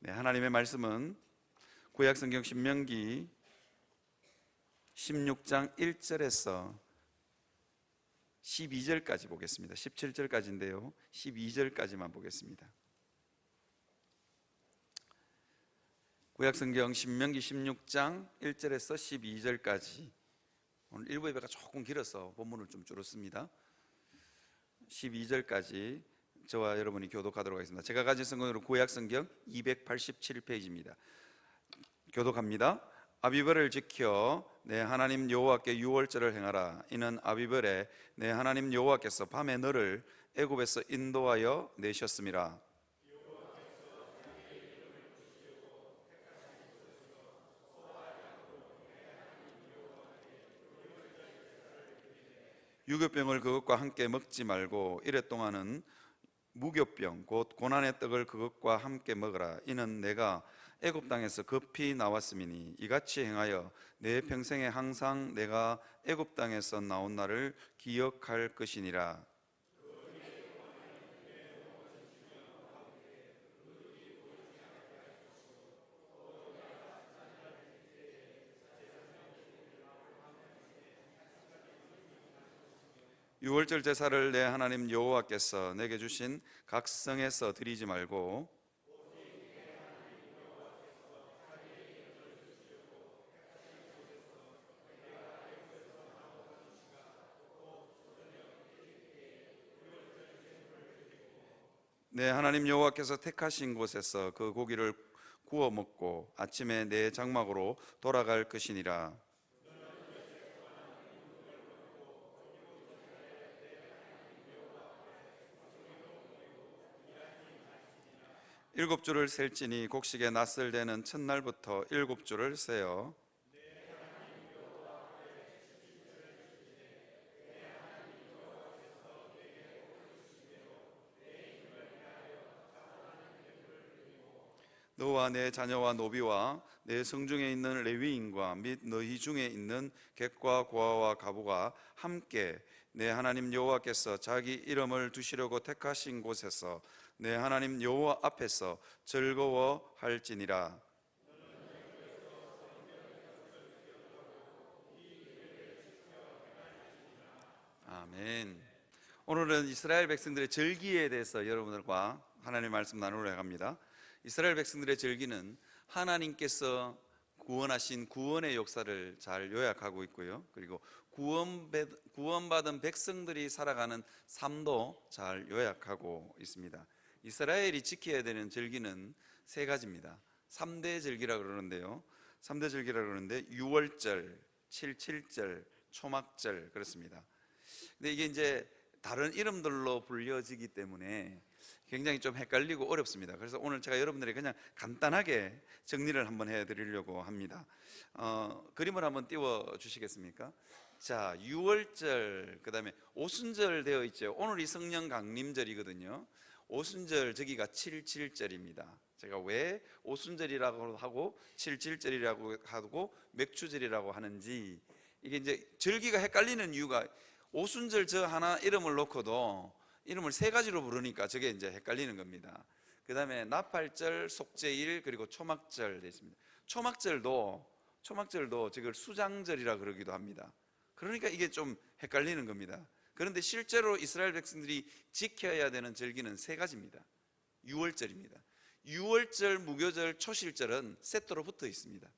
네, 하나님의 말씀은 구약성경 신명기 16장 1절에서 12절까지 보겠습니다. 17절까지인데요 12절까지만 보겠습니다. 구약성경 신명기 16장 1절에서 12절까지. 오늘 일부 예배가 조금 길어서 본문을 좀 줄였습니다. 12절까지 저와 여러분이 교독하도록 하겠습니다. 제가 가진 성경으로 구약성경 287페이지입니다. 교독합니다. 아비벌을 지켜 내 하나님 여호와께 유월절을 행하라. 이는 아비벌에 내 하나님 여호와께서 밤에 너를 애굽에서 인도하여 내셨음이라. 유교병을 그것과 함께 먹지 말고 이래 동안은 무교병 곧 고난의 떡을 그것과 함께 먹으라. 이는 내가 애굽 땅에서 급히 나왔음이니 이같이 행하여 내 평생에 항상 내가 애굽 땅에서 나온 날을 기억할 것이니라. 유월절 제사를 내 하나님 여호와께서 내게 주신 각 성에서 드리지 말고 내 하나님 여호와께서 택하신 곳에서 그 고기를 구워 먹고 아침에 내 장막으로 돌아갈 것이니라. 일곱 주를 셀지니 곡식의 낫을 되는 첫날부터 일곱 주를 세어 너와 내 자녀와 노비와 내 성중에 있는 레위인과 및 너희 중에 있는 객과 고아와 가부가 함께 내 하나님 여호와께서 자기 이름을 두시려고 택하신 곳에서 내 하나님 여호와 앞에서 즐거워할지니라. 아멘. 오늘은 이스라엘 백성들의 절기에 대해서 여러분들과 하나님의 말씀 나누려 합니다. 이스라엘 백성들의 절기는 하나님께서 구원하신 구원의 역사를 잘 요약하고 있고요. 그리고 구원받은 백성들이 살아가는 삶도 잘 요약하고 있습니다. 이스라엘이 지켜야 되는 절기는 세 가지입니다. 3대 절기라고 그러는데요. 3대 절기라고 그러는데 유월절, 칠칠절, 초막절 그렇습니다. 근데 이게 이제 다른 이름들로 불려지기 때문에 굉장히 좀 헷갈리고 어렵습니다. 그래서 오늘 제가 여러분들에게 그냥 간단하게 정리를 한번 해드리려고 합니다. 그림을 한번 띄워 주시겠습니까? 자, 유월절, 그 다음에 오순절 되어 있죠. 오늘이 성령 강림절이거든요. 오순절 저기가 칠칠절입니다. 제가 왜 오순절이라고 하고 칠칠절이라고 하고 맥추절이라고 하는지, 이게 이제 절기가 헷갈리는 이유가 오순절 저 하나 이름을 놓고도 이름을 세 가지로 부르니까 저게 이제 헷갈리는 겁니다. 그 다음에 나팔절, 속죄일, 그리고 초막절 되어 있습니다. 초막절도 저걸 수장절이라 그러기도 합니다. 그러니까 이게 좀 헷갈리는 겁니다. 그런데 실제로 이스라엘 백성들이 지켜야 되는 절기는 세 가지입니다. 유월절입니다. 유월절, 무교절, 초실절은 세트로 붙어 있습니다.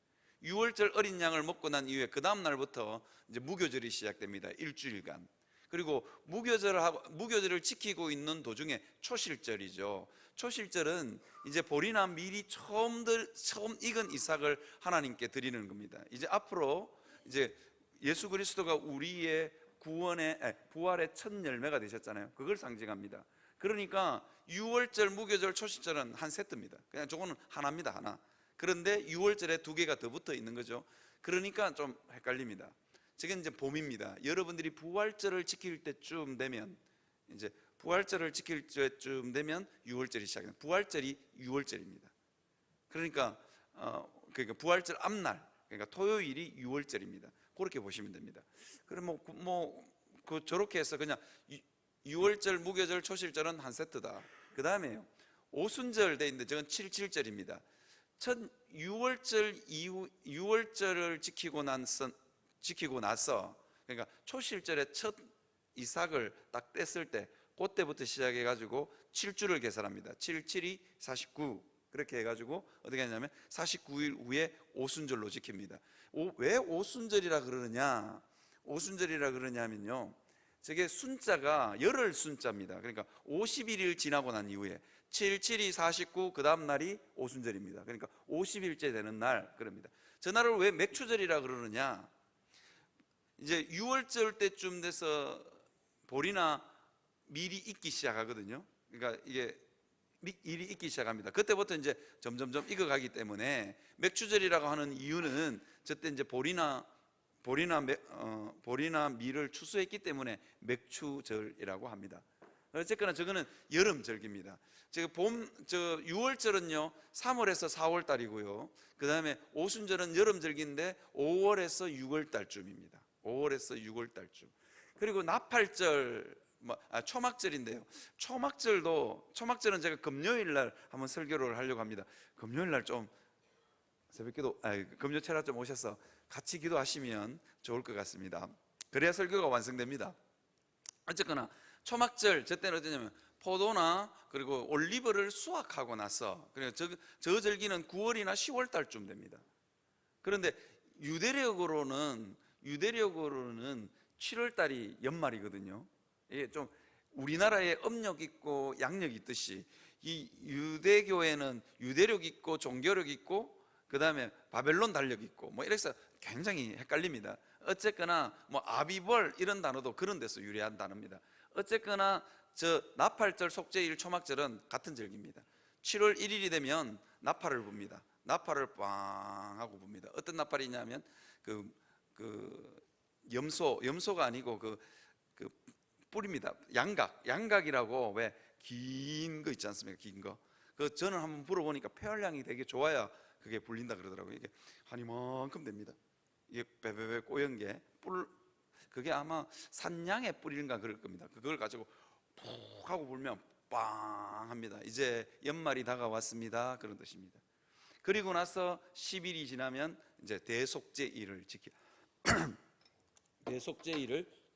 유월절 어린 양을 먹고 난 이후에 그 다음 날부터 이제 무교절이 시작됩니다. 일주일간. 그리고 무교절을 지키고 있는 도중에 초실절이죠. 초실절은 이제 보리나 밀이 처음 익은 이삭을 하나님께 드리는 겁니다. 이제 앞으로 이제 예수 그리스도가 우리의 부활의 첫 열매가 되셨잖아요. 그걸 상징합니다. 그러니까 유월절, 무교절, 초실절은 한 세트입니다. 그냥 저거는 하나입니다. 하나. 그런데 유월절에 두 개가 더 붙어 있는 거죠. 그러니까 좀 헷갈립니다. 지금 이제 봄입니다. 여러분들이 부활절을 지킬 때쯤 되면 유월절이 시작합니다. 부활절이 유월절입니다. 그러니까 부활절 앞날, 그러니까 토요일이 유월절입니다. 그렇게 보시면 됩니다. 그럼 저렇게 해서 그냥 유월절, 무교절, 초실절은 한 세트다. 그 다음에요, 오순절 돼 있는데 저건 77절입니다. 첫 6월절 이후 6월절을 지키고 나서 그러니까 초실절에 첫 이삭을 딱 뗐을 때 그때부터 시작해 가지고 7주를 계산합니다. 7, 7이 49 그렇게 해가지고 어떻게 하냐면 49일 후에 오순절로 지킵니다. 왜 오순절이라 그러느냐? 오순절이라 그러냐면요, 저게 순자가 열흘 순자입니다. 그러니까 51일 지나고 난 이후에 7, 7이 49, 그 다음 날이 오순절입니다. 그러니까 50일째 되는 날 그럽니다. 저 날을 왜 맥추절이라 그러느냐? 이제 6월절 때쯤 돼서 보리나 밀이 익기 시작하거든요. 그러니까 이게 일이 익기 시작합니다. 그때부터 이제 점점점 익어가기 때문에 맥추절이라고 하는 이유는 저때 이제 보리나 밀을 추수했기 때문에 맥추절이라고 합니다. 어쨌거나 저거는 여름절기입니다. 저 6월절은요 3월에서 4월 달이고요. 그 다음에 오순절은 여름절기인데 5월에서 6월 달쯤입니다. 5월에서 6월 달쯤. 그리고 나팔절, 초막절인데요. 초막절은 제가 금요일 날 한번 설교를 하려고 합니다. 금요일 날 좀 새벽기도, 금요 철학 좀 오셔서 같이 기도하시면 좋을 것 같습니다. 그래야 설교가 완성됩니다. 어쨌거나 초막절, 저 때는 어떠냐면 포도나 그리고 올리브를 수확하고 나서, 그래서 저 절기는 9월이나 10월 달쯤 됩니다. 그런데 유대력으로는 7월 달이 연말이거든요. 이게 좀 우리나라에 음력 있고 양력 있듯이 이 유대교에는 유대력 있고 종교력 있고 그 다음에 바벨론 달력 있고 이래서 굉장히 헷갈립니다. 어쨌거나 아비벌 이런 단어도 그런 데서 유래한 단어입니다. 어쨌거나 저 나팔절, 속죄일, 초막절은 같은 절기입니다. 7월 1일이 되면 나팔을 붑니다. 나팔을 빵 하고 붑니다. 어떤 나팔이냐면 염소가 아니고 그 뿔입니다. 양각이라고 왜 긴 거 있지 않습니까? 긴 거. 저는 한번 불어보니까 폐활량이 되게 좋아야 그게 불린다 그러더라고요. 이게 한 이만큼 됩니다. 이게 베베베 꼬연 게 그게 아마 산양의 뿔인가 그럴 겁니다. 그걸 가지고 푹 하고 불면 빵 합니다. 이제 연말이 다가왔습니다. 그런 뜻입니다. 그리고 나서 10일이 지나면 이제 대속죄일을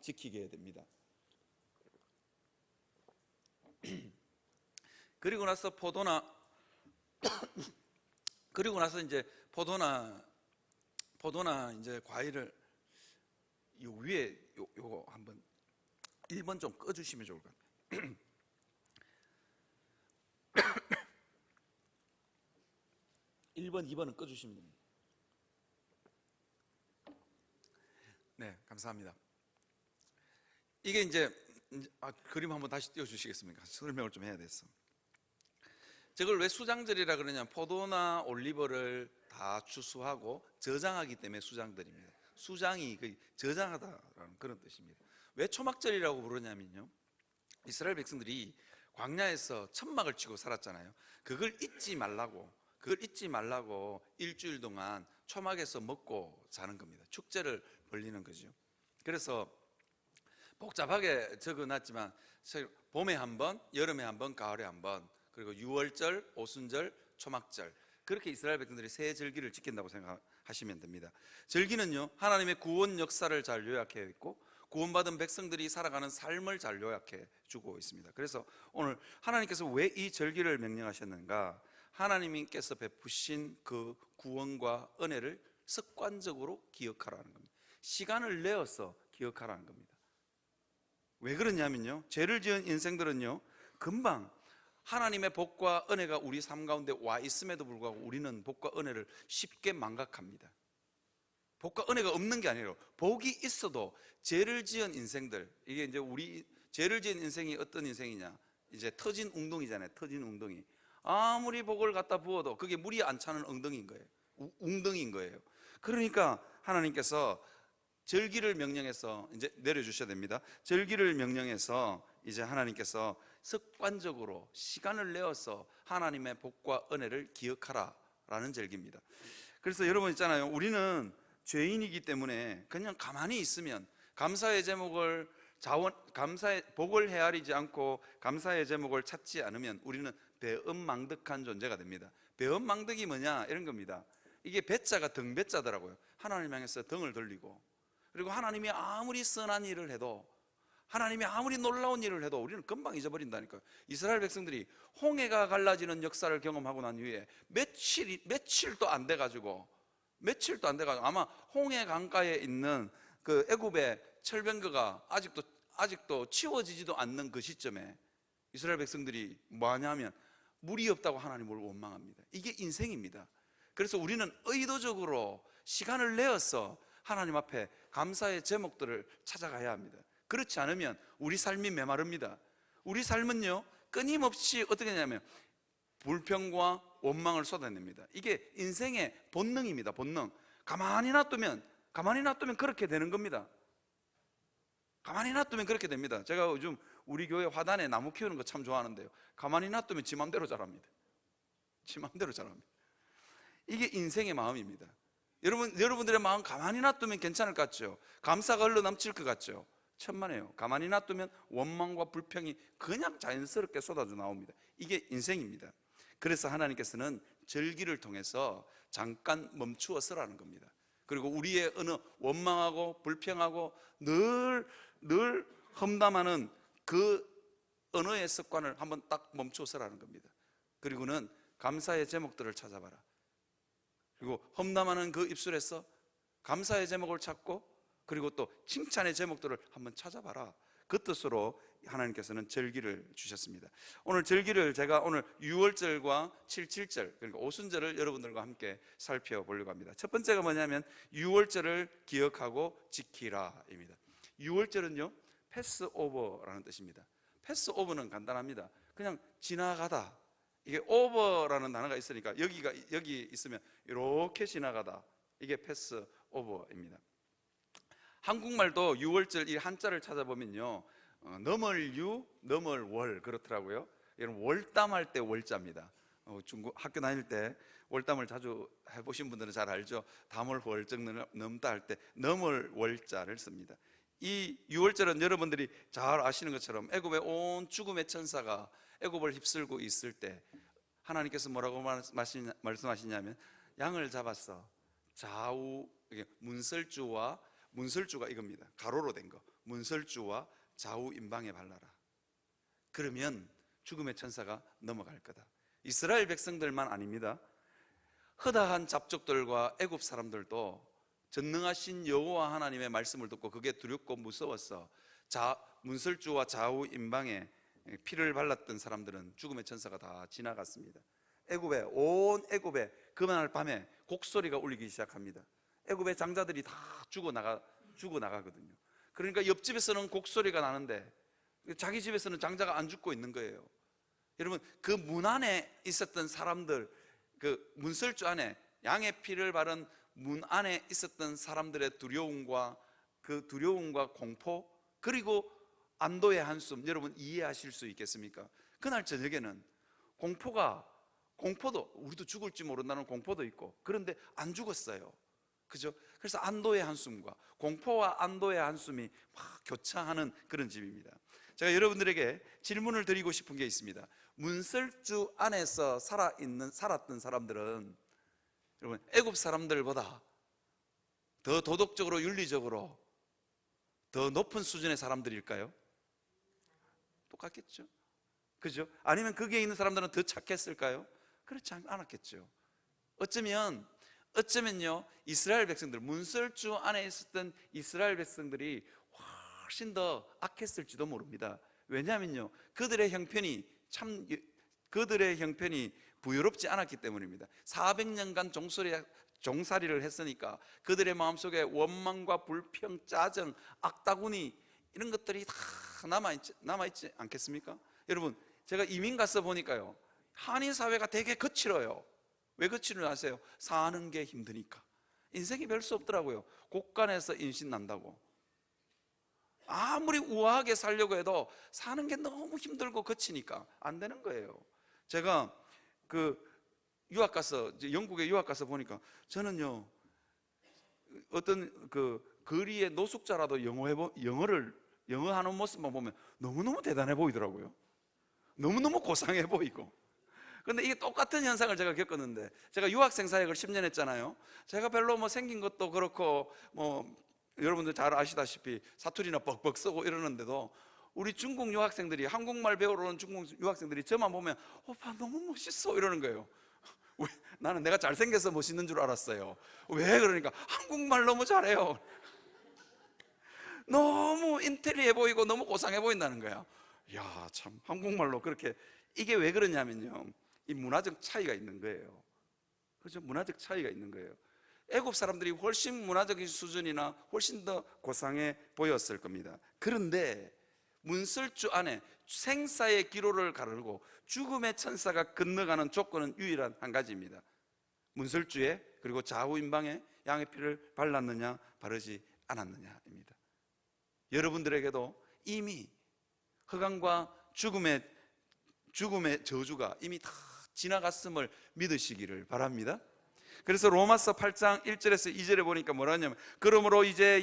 지키게 됩니다. 그리고 나서 포도나 이제 과일을 요 위에 요거 한번 1번 좀 꺼주시면 좋을 것 같아요. 1번, 2번은 꺼주시면 됩니다. 네, 감사합니다. 이게 이제 그림 한번 다시 띄워주시겠습니까? 설명을 좀 해야 돼서. 저걸 왜 수장절이라 그러냐면 포도나 올리브를 다 추수하고 저장하기 때문에 수장절입니다. 수장이 저장하다라는 그런 뜻입니다. 왜 초막절이라고 부르냐면요, 이스라엘 백성들이 광야에서 천막을 치고 살았잖아요. 그걸 잊지 말라고 일주일 동안 초막에서 먹고 자는 겁니다. 축제를 벌리는 거죠. 그래서 복잡하게 적어놨지만 봄에 한 번, 여름에 한 번, 가을에 한 번, 그리고 6월절, 오순절, 초막절, 그렇게 이스라엘 백성들이 세 절기를 지킨다고 생각하시면 됩니다. 절기는요 하나님의 구원 역사를 잘 요약해 있고 구원받은 백성들이 살아가는 삶을 잘 요약해 주고 있습니다. 그래서 오늘 하나님께서 왜 이 절기를 명령하셨는가? 하나님께서 베푸신 그 구원과 은혜를 습관적으로 기억하라는 겁니다. 시간을 내어서 기억하라는 겁니다. 왜 그러냐면요, 죄를 지은 인생들은요 금방 하나님의 복과 은혜가 우리 삶 가운데 와 있음에도 불구하고 우리는 복과 은혜를 쉽게 망각합니다. 복과 은혜가 없는 게 아니라 복이 있어도 죄를 지은 인생들, 이게 이제 우리 죄를 지은 인생이 어떤 인생이냐, 이제 터진 웅덩이잖아요. 터진 웅덩이. 아무리 복을 갖다 부어도 그게 물이 안 차는 웅덩이인 거예요. 웅덩이인 거예요. 그러니까 하나님께서 절기를 명령해서 이제 내려주셔야 됩니다. 절기를 명령해서 이제 하나님께서 습관적으로 시간을 내어서 하나님의 복과 은혜를 기억하라라는 절기입니다. 그래서 여러분 있잖아요, 우리는 죄인이기 때문에 그냥 가만히 있으면 감사의 제목을 복을 헤아리지 않고 감사의 제목을 찾지 않으면 우리는 배은망덕한 존재가 됩니다. 배은망덕이 뭐냐 이런 겁니다. 이게 배자가 등배자더라고요. 하나님 향해서 등을 돌리고, 그리고 하나님이 아무리 선한 일을 해도, 하나님이 아무리 놀라운 일을 해도 우리는 금방 잊어버린다니까요. 이스라엘 백성들이 홍해가 갈라지는 역사를 경험하고 난 이후에 며칠도 안 돼가지고 아마 홍해 강가에 있는 그 애굽의 철병거가 아직도 치워지지도 않는 그 시점에 이스라엘 백성들이 뭐 하냐면 물이 없다고 하나님을 원망합니다. 이게 인생입니다. 그래서 우리는 의도적으로 시간을 내어서 하나님 앞에 감사의 제목들을 찾아가야 합니다. 그렇지 않으면 우리 삶이 메마릅니다. 우리 삶은요, 끊임없이 어떻게 하냐면 불평과 원망을 쏟아냅니다. 이게 인생의 본능입니다. 본능. 가만히 놔두면 그렇게 되는 겁니다. 가만히 놔두면 그렇게 됩니다. 제가 요즘 우리 교회 화단에 나무 키우는 거 참 좋아하는데요, 가만히 놔두면 지 맘대로 자랍니다. 지 맘대로 자랍니다. 이게 인생의 마음입니다. 여러분들의 마음 가만히 놔두면 괜찮을 것 같죠? 감사가 흘러 넘칠 것 같죠? 천만에요. 가만히 놔두면 원망과 불평이 그냥 자연스럽게 쏟아져 나옵니다. 이게 인생입니다. 그래서 하나님께서는 절기를 통해서 잠깐 멈추어 서라는 겁니다. 그리고 우리의 어느 원망하고 불평하고 늘 험담하는 그 언어의 습관을 한번 딱 멈추어 서라는 겁니다. 그리고는 감사의 제목들을 찾아봐라. 그리고 험담하는 그 입술에서 감사의 제목을 찾고, 그리고 또 칭찬의 제목들을 한번 찾아봐라. 그 뜻으로 하나님께서는 절기를 주셨습니다. 오늘 절기를 제가 오늘 6월절과 77절, 그러니까 오순절을 여러분들과 함께 살펴보려고 합니다. 첫 번째가 뭐냐면 6월절을 기억하고 지키라입니다. 6월절은요, 패스오버라는 뜻입니다. 패스오버는 간단합니다. 그냥 지나가다. 이게 오버라는 단어가 있으니까 여기 있으면 이렇게 지나가다. 이게 패스오버입니다. 한국말도 6월절 이 한자를 찾아보면요, 넘을유, 넘을월 그렇더라고요. 여러분 월담할 때 월자입니다. 중국 학교 다닐 때 월담을 자주 해보신 분들은 잘 알죠. 담을 월적 넘다 할 때 넘을 월자를 씁니다. 이 6월절은 여러분들이 잘 아시는 것처럼 애굽의 온 죽음의 천사가 애굽을 휩쓸고 있을 때 하나님께서 뭐라고 말씀하시냐면 양을 잡았어. 좌우 문설주가 이겁니다. 가로로 된 거. 문설주와 좌우 임방에 발라라. 그러면 죽음의 천사가 넘어갈 거다. 이스라엘 백성들만 아닙니다. 허다한 잡족들과 애굽 사람들도 전능하신 여호와 하나님의 말씀을 듣고 그게 두렵고 무서워서 문설주와 좌우 임방에 피를 발랐던 사람들은 죽음의 천사가 다 지나갔습니다. 온 애굽에 그날 밤에 곡소리가 울리기 시작합니다. 애굽의 장자들이 다 죽어나가거든요. 그러니까 옆집에서는 곡소리가 나는데 자기 집에서는 장자가 안 죽고 있는 거예요. 여러분, 그 문 안에 있었던 사람들, 그 문설주 안에 양의 피를 바른 문 안에 있었던 사람들의 두려움과 공포, 그리고 안도의 한숨, 여러분 이해하실 수 있겠습니까? 그날 저녁에는 공포도 우리도 죽을지 모른다는 공포도 있고, 그런데 안 죽었어요. 그죠? 그래서 안도의 한숨과 공포와 안도의 한숨이 막 교차하는 그런 집입니다. 제가 여러분들에게 질문을 드리고 싶은 게 있습니다. 문설주 안에서 살았던 사람들은 여러분 애굽 사람들보다 더 도덕적으로 윤리적으로 더 높은 수준의 사람들일까요? 똑같겠죠? 그죠? 아니면 거기에 있는 사람들은 더 착했을까요? 그렇지 않았겠죠. 어쩌면요, 이스라엘 백성들, 문설주 안에 있었던 이스라엘 백성들이 훨씬 더 악했을지도 모릅니다. 왜냐하면요, 그들의 형편이 부유롭지 않았기 때문입니다. 400년간 종살이를 했으니까 그들의 마음속에 원망과 불평, 짜증, 악다구니 이런 것들이 다 남아있지 않겠습니까? 여러분, 제가 이민 가서 보니까요, 한인 사회가 되게 거칠어요. 왜 거칠은 아세요? 사는 게 힘드니까. 인생이 별 수 없더라고요. 곳간에서 임신 난다고. 아무리 우아하게 살려고 해도 사는 게 너무 힘들고 거치니까 안 되는 거예요. 제가 영국에 유학 가서 보니까 저는요, 어떤 거리의 노숙자라도 영어하는 모습만 보면 너무너무 대단해 보이더라고요. 너무너무 고상해 보이고, 근데 이게 똑같은 현상을 제가 겪었는데, 제가 유학생 사역을 10년 했잖아요. 제가 별로 뭐 생긴 것도 그렇고 뭐 여러분들 잘 아시다시피 사투리나 뻑뻑 쓰고 이러는데도 우리 중국 유학생들이, 한국말 배우러 온 중국 유학생들이 저만 보면 오빠 너무 멋있어 이러는 거예요. 나는 내가 잘생겨서 멋있는 줄 알았어요. 왜 그러니까 한국말 너무 잘해요. 너무 인텔리해 보이고 너무 고상해 보인다는 거야. 야, 참 한국말로 그렇게. 이게 왜 그러냐면요, 이 문화적 차이가 있는 거예요. 그죠? 문화적 차이가 있는 거예요. 애국 사람들이 훨씬 문화적인 수준이나 훨씬 더 고상해 보였을 겁니다. 그런데 문설주 안에 생사의 기로를 가르고 죽음의 천사가 건너가는 조건은 유일한 한 가지입니다. 문설주에, 그리고 좌우인방에 양의 피를 발랐느냐 바르지 않았느냐입니다. 여러분들에게도 이미 흑암과 죽음의 저주가 이미 다 지나갔음을 믿으시기를 바랍니다. 그래서 로마서 8장 1절에서 2절에 보니까 뭐라 하냐면, 그러므로 이제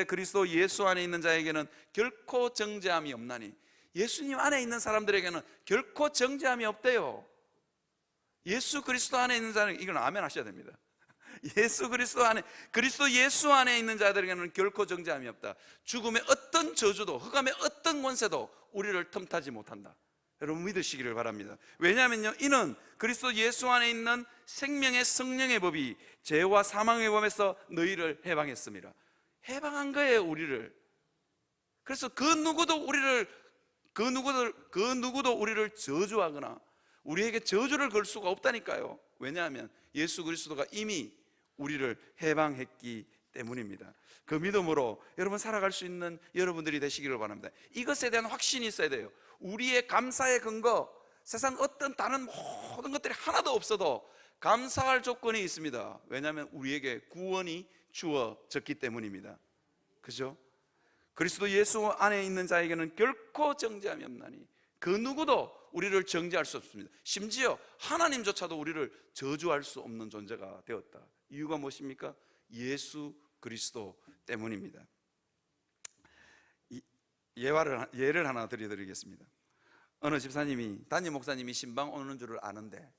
그리스도 예수 안에 있는 자에게는 결코 정죄함이 없나니. 예수님 안에 있는 사람들에게는 결코 정죄함이 없대요. 예수 그리스도 안에 있는 자는, 이건 아멘 하셔야 됩니다. 그리스도 예수 안에 있는 자들에게는 결코 정죄함이 없다. 죽음의 어떤 저주도, 흑암의 어떤 권세도 우리를 틈타지 못한다. 여러분 믿으시기를 바랍니다. 왜냐하면요, 이는 그리스도 예수 안에 있는 생명의 성령의 법이 죄와 사망의 법에서 너희를 해방했습니다. 해방한 거예요, 우리를. 그래서 그 누구도 우리를 저주하거나 우리에게 저주를 걸 수가 없다니까요. 왜냐하면 예수 그리스도가 이미 우리를 해방했기 때문입니다. 그 믿음으로 여러분 살아갈 수 있는 여러분들이 되시기를 바랍니다. 이것에 대한 확신이 있어야 돼요. 우리의 감사의 근거, 세상 어떤 다른 모든 것들이 하나도 없어도 감사할 조건이 있습니다. 왜냐하면 우리에게 구원이 주어졌기 때문입니다. 그죠? 그리스도 예수 안에 있는 자에게는 결코 정죄함이 없나니. 그 누구도 우리를 정죄할 수 없습니다. 심지어 하나님조차도 우리를 저주할 수 없는 존재가 되었다. 이유가 무엇입니까? 예수 그리스도 때문입니다. 예를 하나 드리겠습니다. 어느 집사님이, 담임 목사님이 신방 오는 줄을 아는데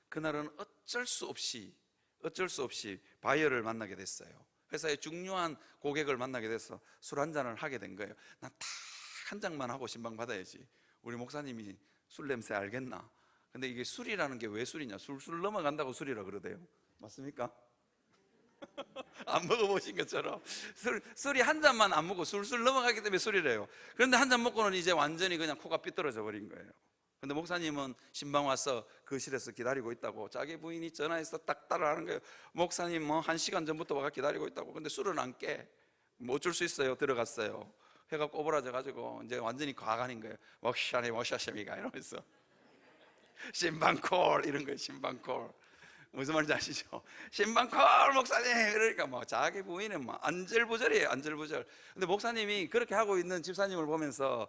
그날은 어쩔 수 없이 바이어를 만나게 됐어요. 회사의 중요한 고객을 만나게 돼서 술 한 잔을 하게 된 거예요. 나 딱 한 잔만 하고 신방 받아야지. 우리 목사님이 술 냄새 알겠나? 근데 이게 술이라는 게 왜 술이냐? 술술 넘어간다고 술이라 그러대요. 맞습니까? 안 먹어보신 것처럼 술이 한 잔만 안 먹고 술술 넘어가기 때문에 술이래요. 그런데 한 잔 먹고는 이제 완전히 그냥 코가 삐뚤어져 버린 거예요. 근데 목사님은 신방 와서 거실에서 기다리고 있다고 자기 부인이 전화해서 딱 따라하는 거예요. 목사님 뭐 1시간 전부터 와가 기다리고 있다고. 근데 술은 안 깨. 뭐 어쩔 수 있어요. 들어갔어요. 회가 꼬부라져 가지고 이제 완전히 과간인 거예요. 워샤샤미가 이러면서 신방콜 이런 거예요. 신방콜. 무슨 말인지 아시죠? 신방콜 목사님 이러니까 뭐 자기 부인은 뭐 안절부절이에요. 안절부절. 근데 목사님이 그렇게 하고 있는 집사님을 보면서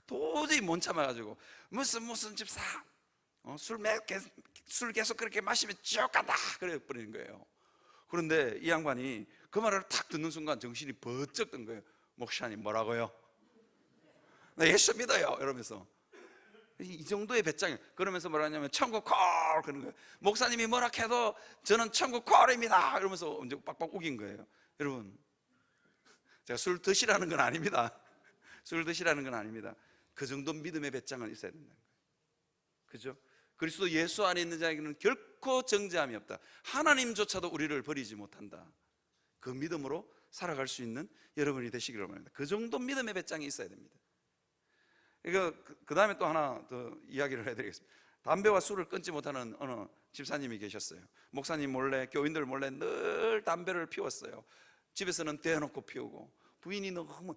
도저히 못 참아가지고 무슨 집사 술 계속 그렇게 마시면 지옥 간다 그래 버리는 거예요. 그런데 이 양반이 그 말을 탁 듣는 순간 정신이 번쩍 든 거예요. 목사님 뭐라고요? 나 예수 믿어요 이러면서. 이 정도의 배짱이. 그러면서 뭐라 하냐면 천국 콜 그런 거예요. 목사님이 뭐라 해도 저는 천국 콜입니다 이러면서 이제 빡빡 우긴 거예요. 여러분, 제가 술 드시라는 건 아닙니다. 술 드시라는 건 아닙니다. 그 정도 믿음의 배짱은 있어야 된다는 거예요. 그죠? 그리스도 예수 안에 있는 자에게는 결코 정죄함이 없다. 하나님조차도 우리를 버리지 못한다. 그 믿음으로 살아갈 수 있는 여러분이 되시기를 바랍니다. 그 정도 믿음의 배짱이 있어야 됩니다. 그 다음에 또 하나 더 이야기를 해드리겠습니다. 담배와 술을 끊지 못하는 어느 집사님이 계셨어요. 목사님 몰래, 교인들 몰래 늘 담배를 피웠어요. 집에서는 대놓고 피우고, 부인이 너무,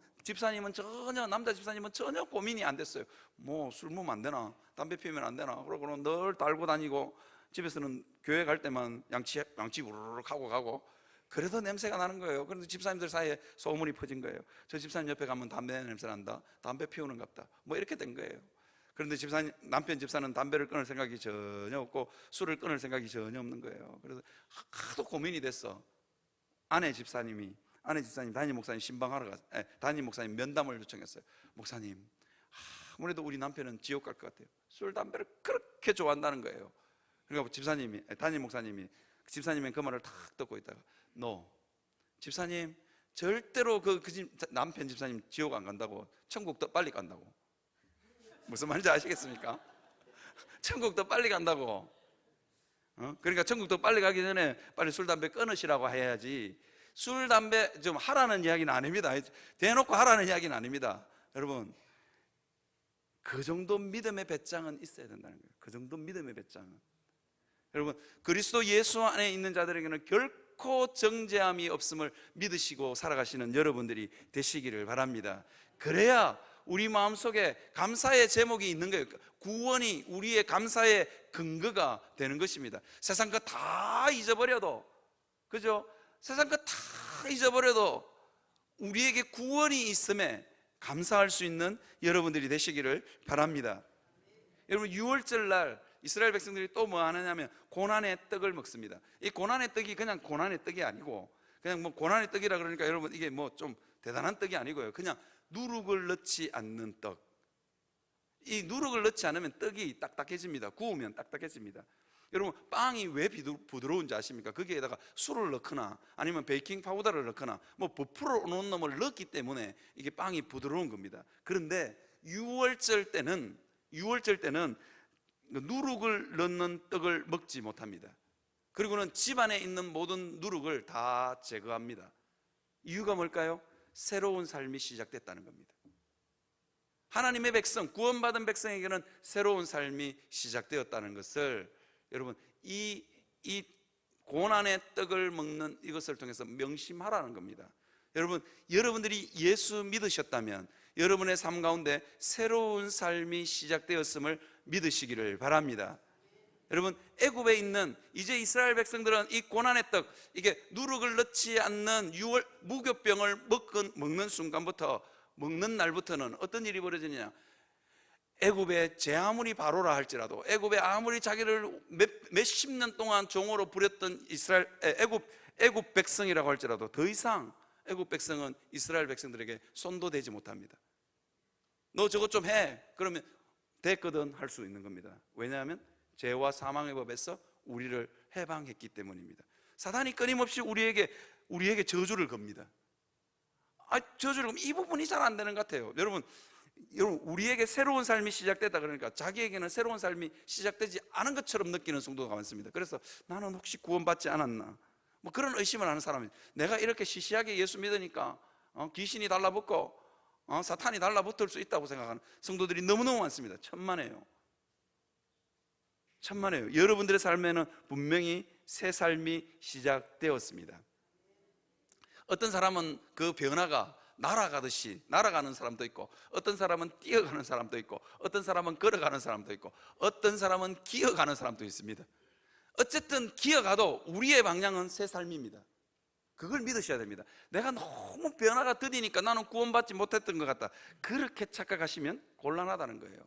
남자 집사님은 전혀 고민이 안 됐어요. 뭐 술 먹으면 안 되나, 담배 피우면 안 되나, 그러고는 늘 달고 다니고, 집에서는 교회 갈 때만 양치 우르륵 하고 가고, 그래도 냄새가 나는 거예요. 그런데 집사님들 사이에 소문이 퍼진 거예요. 저 집사님 옆에 가면 담배 냄새 난다, 담배 피우는 갑다, 뭐 이렇게 된 거예요. 그런데 남편 집사는 담배를 끊을 생각이 전혀 없고 술을 끊을 생각이 전혀 없는 거예요. 그래서 하도 고민이 됐어. 아내 집사님 담임 목사님 신방하러 담임 목사님 면담을 요청했어요. 목사님, 아무래도 우리 남편은 지옥 갈 것 같아요. 술, 담배를 그렇게 좋아한다는 거예요. 그러니까 담임 목사님이 집사님은 그 말을 탁 듣고 있다가, 너 집사님 절대로 남편 집사님 지옥 안 간다고, 천국 더 빨리 간다고. 무슨 말인지 아시겠습니까? 천국 더 빨리 간다고. 그러니까 천국 더 빨리 가기 전에 빨리 술, 담배 끊으시라고 해야지, 술, 담배 좀 하라는 이야기는 아닙니다. 대놓고 하라는 이야기는 아닙니다. 여러분, 그 정도 믿음의 배짱은 있어야 된다는 거예요. 그 정도 믿음의 배짱은. 여러분, 그리스도 예수 안에 있는 자들에게는 결코 정죄함이 없음을 믿으시고 살아가시는 여러분들이 되시기를 바랍니다. 그래야 우리 마음속에 감사의 제목이 있는 거예요. 구원이 우리의 감사의 근거가 되는 것입니다. 세상 거 다 잊어버려도, 그죠? 세상 거 다 잊어버려도 우리에게 구원이 있음에 감사할 수 있는 여러분들이 되시기를 바랍니다. 여러분, 6월절 날 이스라엘 백성들이 또 뭐 하느냐면 고난의 떡을 먹습니다. 이 고난의 떡이 그냥 고난의 떡이 아니고, 그냥 뭐 고난의 떡이라 그러니까 여러분 이게 뭐 좀 대단한 떡이 아니고요, 그냥 누룩을 넣지 않는 떡. 이 누룩을 넣지 않으면 떡이 딱딱해집니다. 구우면 딱딱해집니다. 여러분, 빵이 왜 부드러운지 아십니까? 거기에다가 술을 넣거나 아니면 베이킹 파우더를 넣거나 뭐 부풀어 놓은 놈을 넣기 때문에 이게 빵이 부드러운 겁니다. 그런데 6월절 때는 누룩을 넣는 떡을 먹지 못합니다. 그리고는 집안에 있는 모든 누룩을 다 제거합니다. 이유가 뭘까요? 새로운 삶이 시작됐다는 겁니다. 하나님의 백성, 구원받은 백성에게는 새로운 삶이 시작되었다는 것을 여러분, 이 고난의 떡을 먹는 이것을 통해서 명심하라는 겁니다. 여러분, 여러분들이 예수 믿으셨다면 여러분의 삶 가운데 새로운 삶이 시작되었음을 믿으시기를 바랍니다. 여러분, 애굽에 있는 이제 이스라엘 백성들은 이 고난의 떡, 이게 누룩을 넣지 않는 무교병을 먹는 순간부터, 먹는 날부터는 어떤 일이 벌어지느냐, 애굽에 제 아무리 바로라 할지라도, 애굽에 아무리 자기를 몇십 년 동안 종으로 부렸던 애굽 백성이라고 할지라도 더 이상 애굽 백성은 이스라엘 백성들에게 손도 대지 못합니다. 너 저것 좀 해, 그러면 됐거든 할 수 있는 겁니다. 왜냐하면 죄와 사망의 법에서 우리를 해방했기 때문입니다. 사단이 끊임없이 우리에게 저주를 겁니다. 저주를 이 부분이 잘 안 되는 것 같아요. 여러분, 우리에게 새로운 삶이 시작됐다 그러니까 자기에게는 새로운 삶이 시작되지 않은 것처럼 느끼는 성도가 많습니다. 그래서 나는 혹시 구원받지 않았나, 뭐 그런 의심을 하는 사람이, 내가 이렇게 시시하게 예수 믿으니까 귀신이 달라붙고 사탄이 달라붙을 수 있다고 생각하는 성도들이 너무너무 많습니다. 천만에요. 여러분들의 삶에는 분명히 새 삶이 시작되었습니다. 어떤 사람은 그 변화가 날아가듯이 날아가는 사람도 있고, 어떤 사람은 뛰어가는 사람도 있고, 어떤 사람은 걸어가는 사람도 있고, 어떤 사람은 기어가는 사람도 있습니다. 어쨌든 기어가도 우리의 방향은 새 삶입니다. 그걸 믿으셔야 됩니다. 내가 너무 변화가 더디니까 나는 구원받지 못했던 것 같다, 그렇게 착각하시면 곤란하다는 거예요.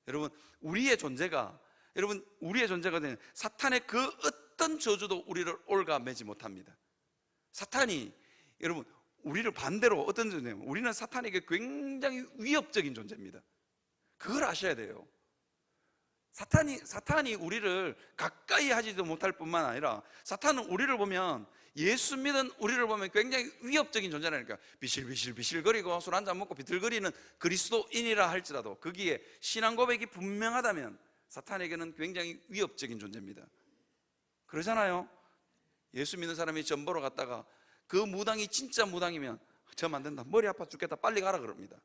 여러분, 우리의 존재가 되는 사탄의 그 어떤 저주도 우리를 올가매지 못합니다. 사탄이, 여러분, 우리를 반대로 어떤 존재냐면, 우리는 사탄에게 굉장히 위협적인 존재입니다. 그걸 아셔야 돼요. 사탄이 우리를 가까이 하지도 못할 뿐만 아니라, 사탄은 우리를 보면, 예수 믿은 우리를 보면 굉장히 위협적인 존재라니까. 비실비실거리고 술 한잔 먹고 비틀거리는 그리스도인이라 할지라도 거기에 신앙 고백이 분명하다면 사탄에게는 굉장히 위협적인 존재입니다. 그러잖아요. 예수 믿는 사람이 점 보러 갔다가 그 무당이 진짜 무당이면 점 안 된다, 머리 아파 죽겠다, 빨리 가라 그럽니다.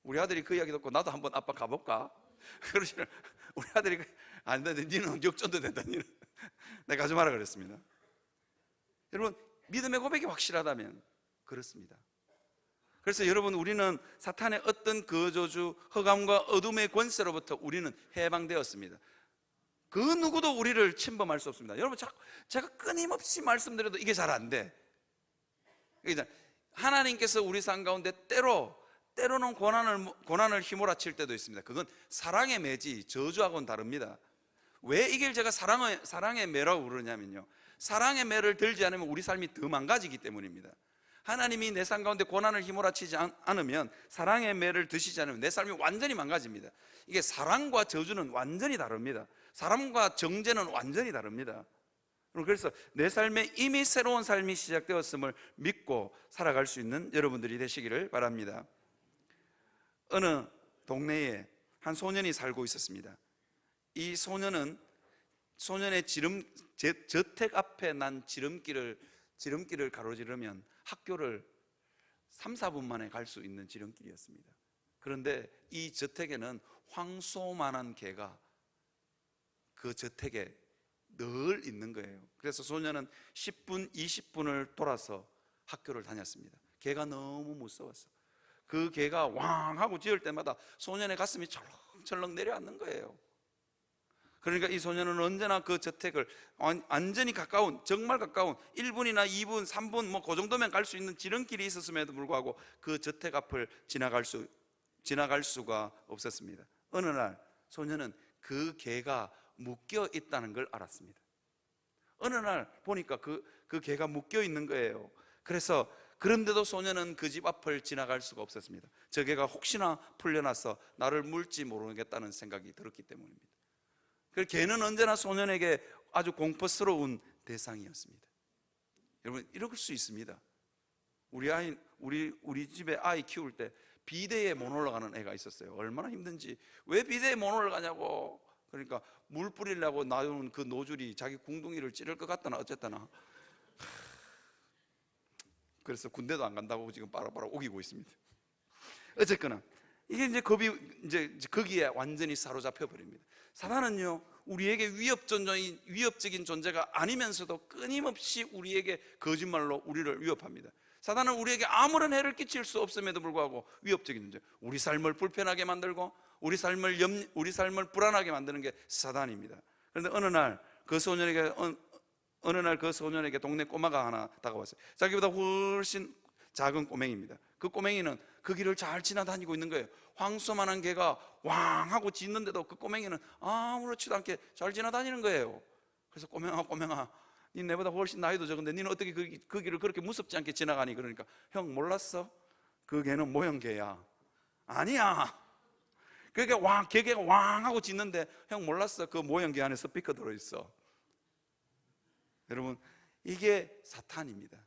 우리 아들이 그 이야기 듣고 나도 한번 아빠 가볼까? 그러시면 우리 아들이 안 돼, 니는 역전도 된다, 니는 내가 가지 마라 그랬습니다. 여러분, 믿음의 고백이 확실하다면 그렇습니다. 그래서 여러분, 우리는 사탄의 어떤 거저주, 흑암과 어둠의 권세로부터 우리는 해방되었습니다. 그 누구도 우리를 침범할 수 없습니다. 여러분, 제가 끊임없이 말씀드려도 이게 잘 안 돼. 그러니까 하나님께서 우리 삶 가운데 때로는 고난을 휘몰아칠 때도 있습니다. 그건 사랑의 매지 저주하고는 다릅니다. 왜 이걸 제가 사랑의 매라고 그러냐면요, 사랑의 매를 들지 않으면 우리 삶이 더 망가지기 때문입니다. 하나님이 내 삶 가운데 고난을 휘몰아치지 않으면, 사랑의 매를 드시지 않으면 내 삶이 완전히 망가집니다. 이게 사랑과 저주는 완전히 다릅니다. 사랑과 정죄는 완전히 다릅니다. 그래서 내 삶에 이미 새로운 삶이 시작되었음을 믿고 살아갈 수 있는 여러분들이 되시기를 바랍니다. 어느 동네에 한 소년이 살고 있었습니다. 이 소년의 저택 앞에 난 지름길을 가로지르면 학교를 3, 4분 만에 갈 수 있는 지름길이었습니다. 그런데 이 저택에는 황소만한 개가 그 저택에 늘 있는 거예요. 그래서 소년은 10분, 20분을 돌아서 학교를 다녔습니다. 개가 너무 무서웠어. 그 개가 왕 하고 짖을 때마다 소년의 가슴이 철렁철렁 내려앉는 거예요. 그러니까 이 소년은 언제나 그 저택을 완전히 가까운, 정말 가까운 1분이나 2분, 3분 뭐 그 정도면 갈 수 있는 지름길이 있었음에도 불구하고 그 저택 앞을 지나갈 수가 없었습니다. 어느 날 소년은 그 개가 묶여 있다는 걸 알았습니다. 어느 날 보니까 그 개가 묶여 있는 거예요. 그런데도 소년은 그 집 앞을 지나갈 수가 없었습니다. 저 개가 혹시나 풀려나서 나를 물지 모르겠다는 생각이 들었기 때문입니다. 그 개는 언제나 소년에게 아주 공포스러운 대상이었습니다. 여러분, 이럴 수 있습니다. 우리 집에 아이 키울 때 비데에 못 올라가는 애가 있었어요. 얼마나 힘든지. 왜 비데에 못 올라가냐고. 그러니까 물 뿌리려고 놔둔 그 노즐이 자기 궁둥이를 찌를 것 같다나 어쨌다나. 그래서 군대도 안 간다고 지금 빠라빠라 우기고 있습니다. 어쨌거나 이게 이제 겁이 이제 거기에 완전히 사로잡혀 버립니다. 사단은요, 우리에게 위협적인 존재가 아니면서도 끊임없이 우리에게 거짓말로 우리를 위협합니다. 사단은 우리에게 아무런 해를 끼칠 수 없음에도 불구하고 위협적인 존재, 우리 삶을 불편하게 만들고 우리 삶을 불안하게 만드는 게 사단입니다. 그런데 어느 날 그 소년에게 동네 꼬마가 하나 다가왔어요. 자기보다 훨씬 작은 꼬맹이입니다. 그 꼬맹이는 그 길을 잘 지나다니고 있는 거예요. 황소만한 개가 왕 하고 짖는데도 그 꼬맹이는 아무렇지도 않게 잘 지나다니는 거예요. 그래서 꼬맹아, 니 내보다 훨씬 나이도 적은데 니는 어떻게 그 길을 그렇게 무섭지 않게 지나가니? 그러니까, 형 몰랐어? 그 개는 모형개야. 아니야. 그러니까 개가 왕 하고 짖는데, 형 몰랐어? 그 모형개 안에 스피커 들어있어. 여러분, 이게 사탄입니다.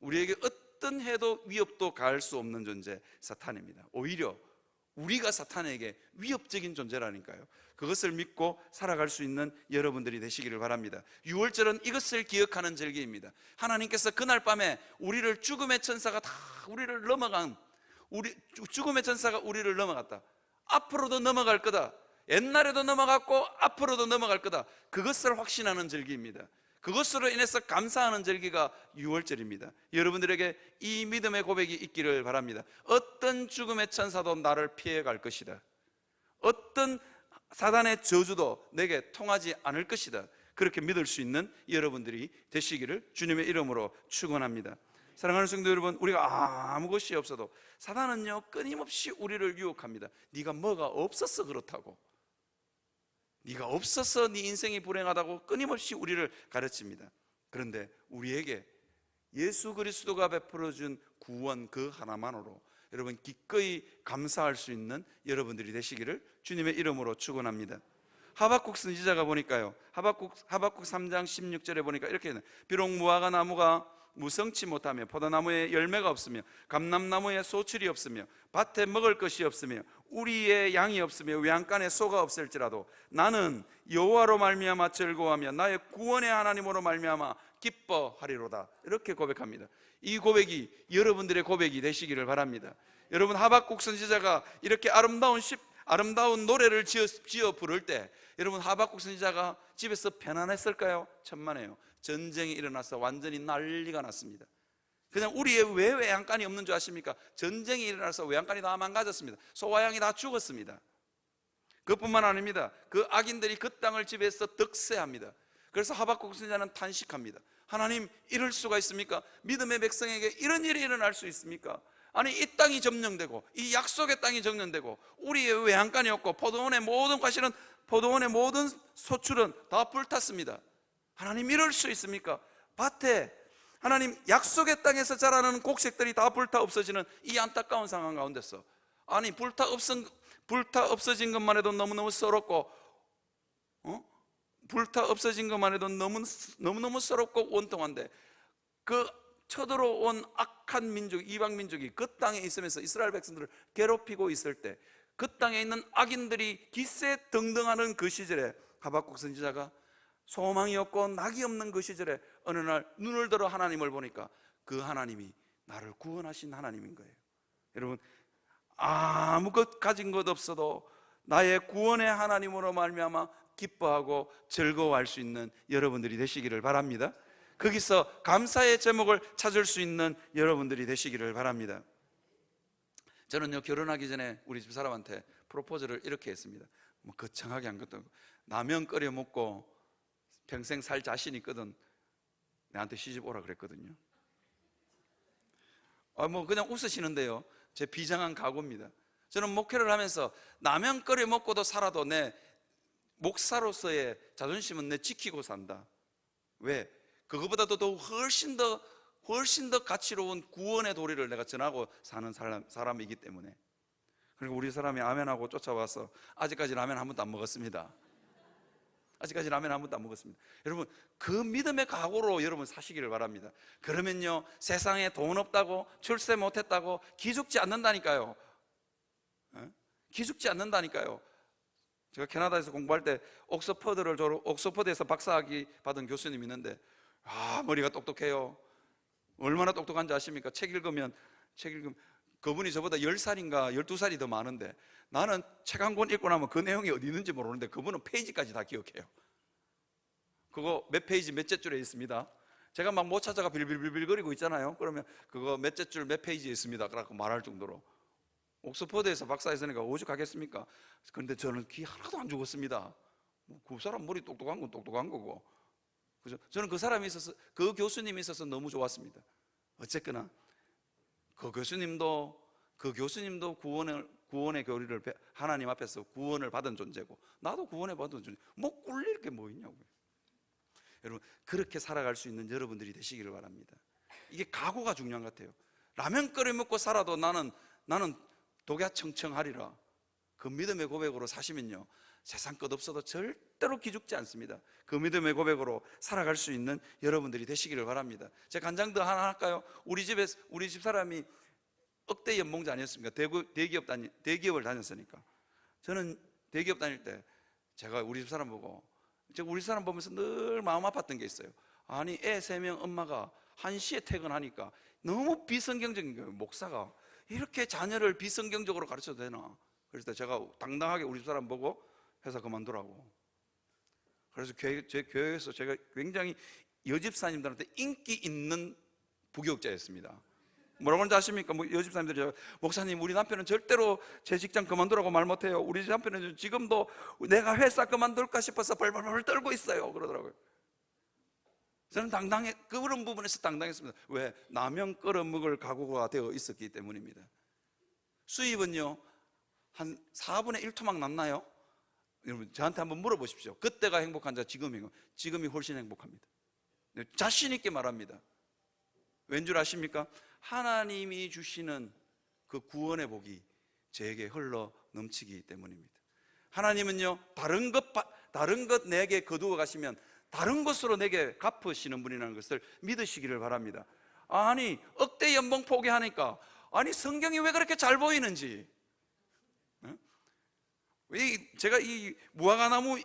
우리에게 어떤 해도 위협도 가할 수 없는 존재, 사탄입니다. 오히려 우리가 사탄에게 위협적인 존재라니까요. 그것을 믿고 살아갈 수 있는 여러분들이 되시기를 바랍니다. 유월절은 이것을 기억하는 절기입니다. 하나님께서 그날 밤에 죽음의 천사가 우리를 넘어갔다. 앞으로도 넘어갈 거다. 옛날에도 넘어갔고 앞으로도 넘어갈 거다. 그것을 확신하는 절기입니다. 그것으로 인해서 감사하는 절기가 유월절입니다. 여러분들에게 이 믿음의 고백이 있기를 바랍니다. 어떤 죽음의 천사도 나를 피해갈 것이다. 어떤 사단의 저주도 내게 통하지 않을 것이다. 그렇게 믿을 수 있는 여러분들이 되시기를 주님의 이름으로 축원합니다. 사랑하는 성도 여러분, 우리가 아무 것이 없어도 사단은요, 끊임없이 우리를 유혹합니다. 네가 뭐가 없어서 그렇다고, 네가 없어서 네 인생이 불행하다고 끊임없이 우리를 가르칩니다. 그런데 우리에게 예수 그리스도가 베풀어준 구원 그 하나만으로 여러분 기꺼이 감사할 수 있는 여러분들이 되시기를 주님의 이름으로 축원합니다. 하박국 선지자가 보니까요, 하박국 3장 16절에 보니까 이렇게 있네요. 비록 무화과 나무가 무성치 못하며 포도나무에 열매가 없으며 감람나무에 소출이 없으며 밭에 먹을 것이 없으며 우리의 양이 없으며 외양간에 소가 없을지라도 나는 여호와로 말미암아 즐거워하며 나의 구원의 하나님으로 말미암아 기뻐하리로다. 이렇게 고백합니다. 이 고백이 여러분들의 고백이 되시기를 바랍니다. 여러분, 하박국 선지자가 이렇게 아름다운 노래를 지어 부를 때 여러분, 하박국 선지자가 집에서 편안했을까요? 천만에요. 전쟁이 일어나서 완전히 난리가 났습니다. 그냥 우리의 왜 외양간이 없는 줄 아십니까? 전쟁이 일어나서 외양간이 다 망가졌습니다. 소와 양이 다 죽었습니다. 그뿐만 아닙니다. 그 악인들이 그 땅을 지배해서 득세합니다. 그래서 하박국 선지자는 탄식합니다. 하나님, 이럴 수가 있습니까? 믿음의 백성에게 이런 일이 일어날 수 있습니까? 아니, 이 땅이 점령되고 이 약속의 땅이 점령되고 우리의 외양간이 없고 포도원의 모든 과실은, 포도원의 모든 소출은 다 불탔습니다. 하나님, 이럴 수 있습니까? 밭에 하나님, 약속의 땅에서 자라는 곡식들이 다 불타 없어지는 이 안타까운 상황 가운데서, 아니 불타 없어진 것만 해도 너무너무 서럽고, 불타 없어진 것만 해도 너무너무 서럽고 원통한데, 그 쳐들어온 악한 민족, 이방 민족이 그 땅에 있으면서 이스라엘 백성들을 괴롭히고 있을 때, 그 땅에 있는 악인들이 기세등등하는 그 시절에 하박국 선지자가 소망이 없고 낙이 없는 그 시절에 어느 날 눈을 들어 하나님을 보니까 그 하나님이 나를 구원하신 하나님인 거예요. 여러분, 아무것 가진 것 없어도 나의 구원의 하나님으로 말미암아 기뻐하고 즐거워할 수 있는 여러분들이 되시기를 바랍니다. 거기서 감사의 제목을 찾을 수 있는 여러분들이 되시기를 바랍니다. 저는요, 결혼하기 전에 우리 집 사람한테 프로포즈를 이렇게 했습니다. 뭐 거창하게 한 것도 아니고, 라면 끓여 먹고 평생 살 자신 있거든 내한테 시집 오라 그랬거든요. 뭐 그냥 웃으시는데요, 제 비장한 각오입니다. 저는 목회를 하면서 라면 끓여 먹고도 살아도 내 목사로서의 자존심은 내 지키고 산다. 왜? 그거보다도 더 훨씬 더 가치로운 구원의 도리를 내가 전하고 사는 사람이기 때문에. 그리고 우리 사람이 아멘하고 쫓아와서 아직까지 라면 한 번도 안 먹었습니다. 아직까지 라면 한 번도 안 먹었습니다. 여러분, 그 믿음의 각오로 여러분 사시기를 바랍니다. 그러면요, 세상에 돈 없다고, 출세 못했다고 기죽지 않는다니까요. 기죽지 않는다니까요. 제가 캐나다에서 공부할 때 옥스퍼드에서 박사학위 받은 교수님이 있는데, 머리가 똑똑해요. 얼마나 똑똑한지 아십니까? 책 읽으면 그분이 저보다 10살인가 12살이 더 많은데, 나는 책 한 권 읽고 나면 그 내용이 어디 있는지 모르는데 그분은 페이지까지 다 기억해요. 그거 몇 페이지 몇째 줄에 있습니다. 제가 막 못 찾아가 빌빌빌빌 거리고 있잖아요. 그러면 그거 몇째 줄 몇 페이지에 있습니다 그렇게 말할 정도로. 옥스퍼드에서 박사했으니까 오죽하겠습니까? 그런데 저는 기 하나도 안 죽었습니다. 그 사람 머리 똑똑한 건 똑똑한 거고, 그죠? 저는 그 교수님이 있어서 너무 좋았습니다. 어쨌거나 그 교수님도 구원의 교리를 하나님 앞에서 구원을 받은 존재고, 나도 구원을 받은 존재. 뭐 꿀릴 게 뭐 있냐고요. 여러분, 그렇게 살아갈 수 있는 여러분들이 되시기를 바랍니다. 이게 각오가 중요한 것 같아요. 라면 끓여 먹고 살아도 나는 독야청청하리라, 그 믿음의 고백으로 사시면요, 세상 것 없어도 절대로 기죽지 않습니다. 그 믿음의 고백으로 살아갈 수 있는 여러분들이 되시기를 바랍니다. 제가 간장 더 하나 할까요? 우리 집 사람이 억대 연봉자 아니었습니까? 대기업을 다녔으니까. 저는 대기업 다닐 때 제가 우리 집 사람 보면서 늘 마음 아팠던 게 있어요. 아니, 애 3명 엄마가 1시에 퇴근하니까 너무 비성경적인 거예요. 목사가 이렇게 자녀를 비성경적으로 가르쳐도 되나? 그래서 제가 당당하게 우리 집 사람 보고 회사 그만두라고. 그래서 제 교회에서 제가 굉장히 여집사님들한테 인기 있는 부교육자였습니다. 뭐라고 하는지 아십니까? 여집사님들이, 목사님, 우리 남편은 절대로 제 직장 그만두라고 말 못해요. 우리 남편은 지금도 내가 회사 그만둘까 싶어서 벌벌벌 떨고 있어요, 그러더라고요. 저는 그런 부분에서 당당했습니다. 왜? 라면 끓여 먹을 각오가 되어 있었기 때문입니다. 수입은요, 한 4분의 1 토막 났나요? 여러분, 저한테 한번 물어보십시오. 그때가 행복한지 지금이 훨씬 행복합니다. 자신 있게 말합니다. 왠 줄 아십니까? 하나님이 주시는 그 구원의 복이 제게 흘러 넘치기 때문입니다. 하나님은요, 다른 것 내게 거두어 가시면 다른 것으로 내게 갚으시는 분이라는 것을 믿으시기를 바랍니다. 아니, 억대 연봉 포기하니까, 아니 성경이 왜 그렇게 잘 보이는지. 제가 이 무화과나무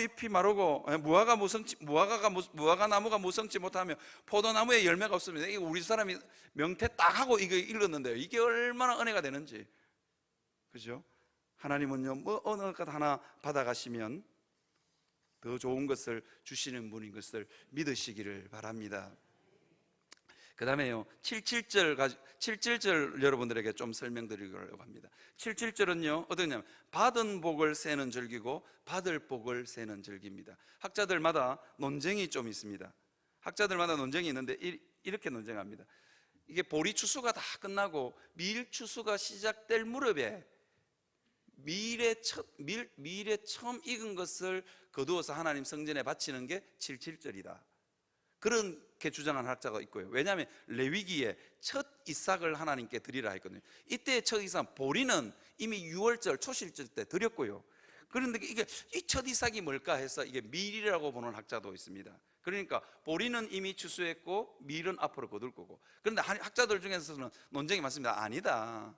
잎이 마르고 무화과나무가 무성치 못하며 포도나무에 열매가 없습니다. 이거 우리 사람이 명태 딱 하고 이거 읽었는데요, 이게 얼마나 은혜가 되는지. 그죠? 하나님은요, 뭐 어느 것 하나 받아가시면 더 좋은 것을 주시는 분인 것을 믿으시기를 바랍니다. 그 다음에요, 77절 여러분들에게 좀 설명드리려고 합니다. 77절은요 어떠냐면, 받은 복을 세는 절기고 받을 복을 세는 절기입니다. 학자들마다 논쟁이 좀 있습니다. 학자들마다 논쟁이 있는데 이렇게 논쟁합니다. 이게 보리 추수가 다 끝나고 밀 추수가 시작될 무렵에 밀에 처음 익은 것을 거두어서 하나님 성전에 바치는 게 77절이다. 그렇게 주장하는 학자가 있고요. 왜냐하면 레위기에 첫 이삭을 하나님께 드리라 했거든요. 이때 첫 이삭 보리는 이미 6월절 초실절 때 드렸고요. 그런데 이게 이 첫 이삭이 뭘까 해서 이게 밀이라고 보는 학자도 있습니다. 그러니까 보리는 이미 추수했고 밀은 앞으로 거둘 거고. 그런데 학자들 중에서는 논쟁이 많습니다. 아니다,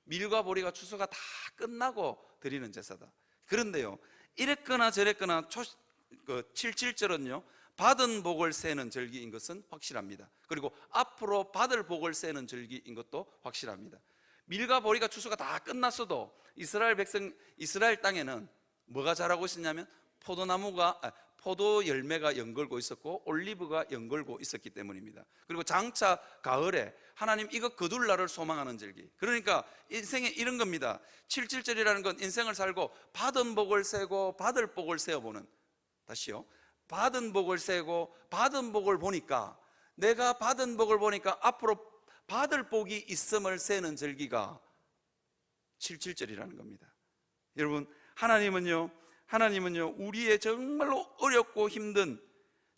밀과 보리가 추수가 다 끝나고 드리는 제사다. 그런데요, 이랬거나 저랬거나 77절은요 받은 복을 세는 절기인 것은 확실합니다. 그리고 앞으로 받을 복을 세는 절기인 것도 확실합니다. 밀과 보리가 추수가 다 끝났어도 이스라엘 백성, 이스라엘 땅에는 뭐가 자라고 있었냐면 포도 열매가 연걸고 있었고 올리브가 연걸고 있었기 때문입니다. 그리고 장차 가을에 하나님 이거 거둘 날을 소망하는 절기. 그러니까 인생에 이런 겁니다. 77절이라는 건 인생을 살고 받은 복을 세고 받을 복을 세어보는, 다시요, 받은 복을 세고 받은 복을 보니까, 내가 받은 복을 보니까 앞으로 받을 복이 있음을 세는 절기가 77절이라는 겁니다. 여러분, 하나님은요 우리의 정말로 어렵고 힘든,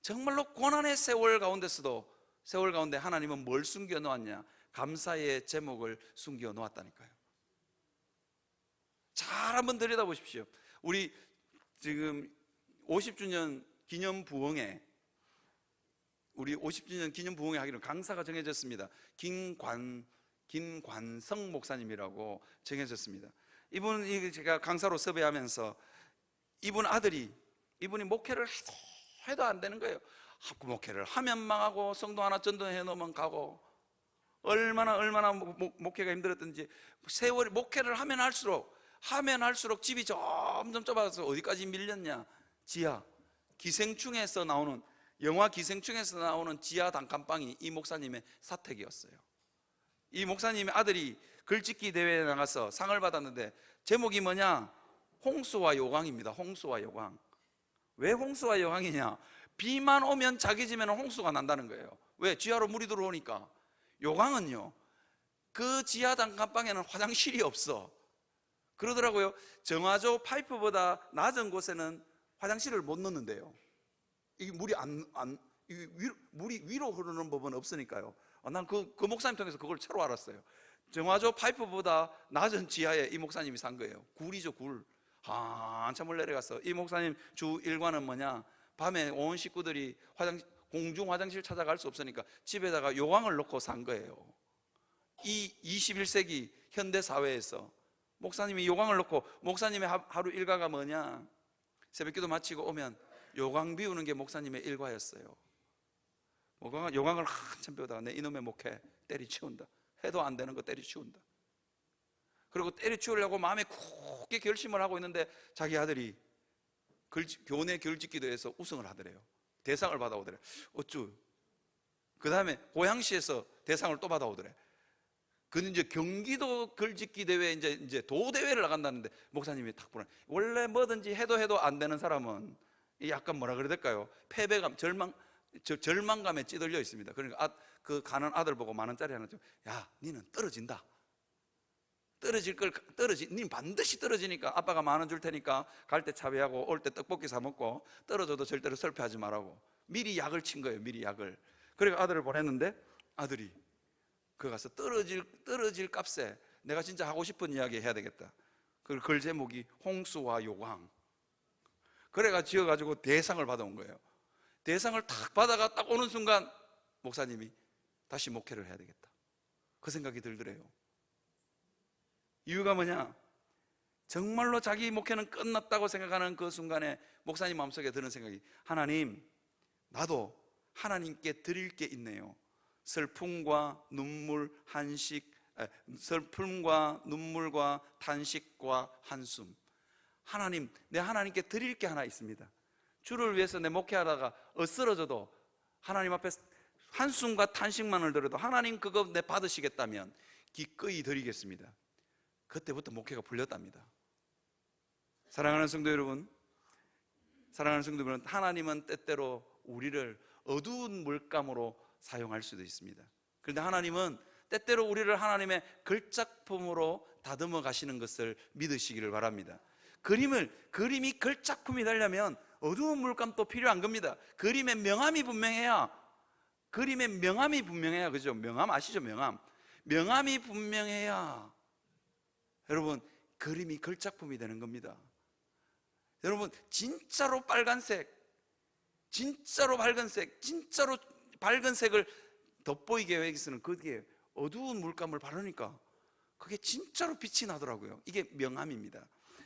정말로 고난의 세월 가운데 하나님은 뭘 숨겨 놓았냐? 감사의 제목을 숨겨 놓았다니까요. 잘 한번 들여다보십시오. 우리 지금 50주년 기념 부흥회, 우리 50주년 기념 부흥회 하기로 강사가 정해졌습니다. 김관성 목사님이라고 정해졌습니다. 이분이 제가 강사로 섭외하면서 이분이 목회를 해도 안 되는 거예요. 목회를 하면 망하고 성도 하나 전도해 놓으면 가고, 얼마나 목회가 힘들었던지, 세월이 목회를 하면 할수록 집이 점점 좁아서 어디까지 밀렸냐? 지하 기생충에서 나오는, 영화 기생충에서 나오는 지하 단칸방이 이 목사님의 사택이었어요. 이 목사님의 아들이 글짓기 대회에 나가서 상을 받았는데 제목이 뭐냐? 홍수와 요강입니다. 홍수와 요강. 왜 홍수와 요강이냐? 비만 오면 자기 집에는 홍수가 난다는 거예요. 왜? 지하로 물이 들어오니까. 요강은요, 그 지하 단칸방에는 화장실이 없어. 그러더라고요. 정화조 파이프보다 낮은 곳에는 화장실을 못 넣는데요. 이게 물이 위로 흐르는 법은 없으니까요. 난 그 목사님 통해서 그걸 새로 알았어요. 정화조 파이프보다 낮은 지하에 이 목사님이 산 거예요. 굴이죠, 굴. 한참을 내려가서 이 목사님 주 일과는 뭐냐? 밤에 온 식구들이 공중 화장실 찾아갈 수 없으니까 집에다가 요강을 놓고 산 거예요. 이 21세기 현대 사회에서 목사님이 요강을 놓고, 목사님의 하루 일과가 뭐냐? 새벽기도 마치고 오면 요강 비우는 게 목사님의 일과였어요. 요강을 한참 비우다가 내 이놈의 목회 때리치운다. 해도 안 되는 거 때리치운다. 그리고 때려치우려고 마음에 굳게 결심을 하고 있는데 자기 아들이 교내 결집기도에서 우승을 하더래요. 대상을 받아오더래. 어쭈. 그 다음에 고양시에서 대상을 또 받아오더래. 그는 이제 경기도 결집기 대회, 이제 도대회를 나간다는데 목사님이 탁 보라. 원래 뭐든지 해도 안 되는 사람은 약간 뭐라 그래야 될까요? 패배감, 절망감에 찌들려 있습니다. 그러니까 그 가는 아들 보고 10,000원짜리 하나 좀, 야, 니는 떨어진다. 니 반드시 떨어지니까 아빠가 10,000원 줄 테니까 갈 때 차비하고 올 때 떡볶이 사 먹고, 떨어져도 절대로 설패하지 말라고 미리 약을 친 거예요. 미리 약을. 그러니까 아들을 보냈는데 아들이 그 가서 떨어질 값에 내가 진짜 하고 싶은 이야기 해야 되겠다. 그 글 제목이 홍수와 요강. 그래가 지어가지고 대상을 받아온 거예요. 대상을 탁 받아가 딱 오는 순간 목사님이 다시 목회를 해야 되겠다, 그 생각이 들더래요. 이유가 뭐냐? 정말로 자기 목회는 끝났다고 생각하는 그 순간에 목사님 마음속에 드는 생각이, 하나님, 나도 하나님께 드릴 게 있네요. 슬픔과 눈물과 탄식과 한숨. 하나님, 내 하나님께 드릴 게 하나 있습니다. 주를 위해서 내 목회하다가 쓰러져도 하나님 앞에 한숨과 탄식만을 들어도 하나님 그거 내 받으시겠다면 기꺼이 드리겠습니다. 그때부터 목회가 풀렸답니다. 사랑하는 성도 여러분, 하나님은 때때로 우리를 어두운 물감으로 사용할 수도 있습니다. 그런데 하나님은 때때로 우리를 하나님의 걸작품으로 다듬어 가시는 것을 믿으시기를 바랍니다. 그림이 걸작품이 되려면 어두운 물감도 필요한 겁니다. 그림의 명암이 분명해야, 그죠? 명암 아시죠? 명암이 분명해야 여러분 그림이 걸작품이 되는 겁니다. 여러분 진짜로 빨간색, 진짜로 밝은색, 진짜로 밝은 색을 돋보이게 하기 위해서는 거기에 어두운 물감을 바르니까 그게 진짜로 빛이 나더라고요. 이게 명암입니다.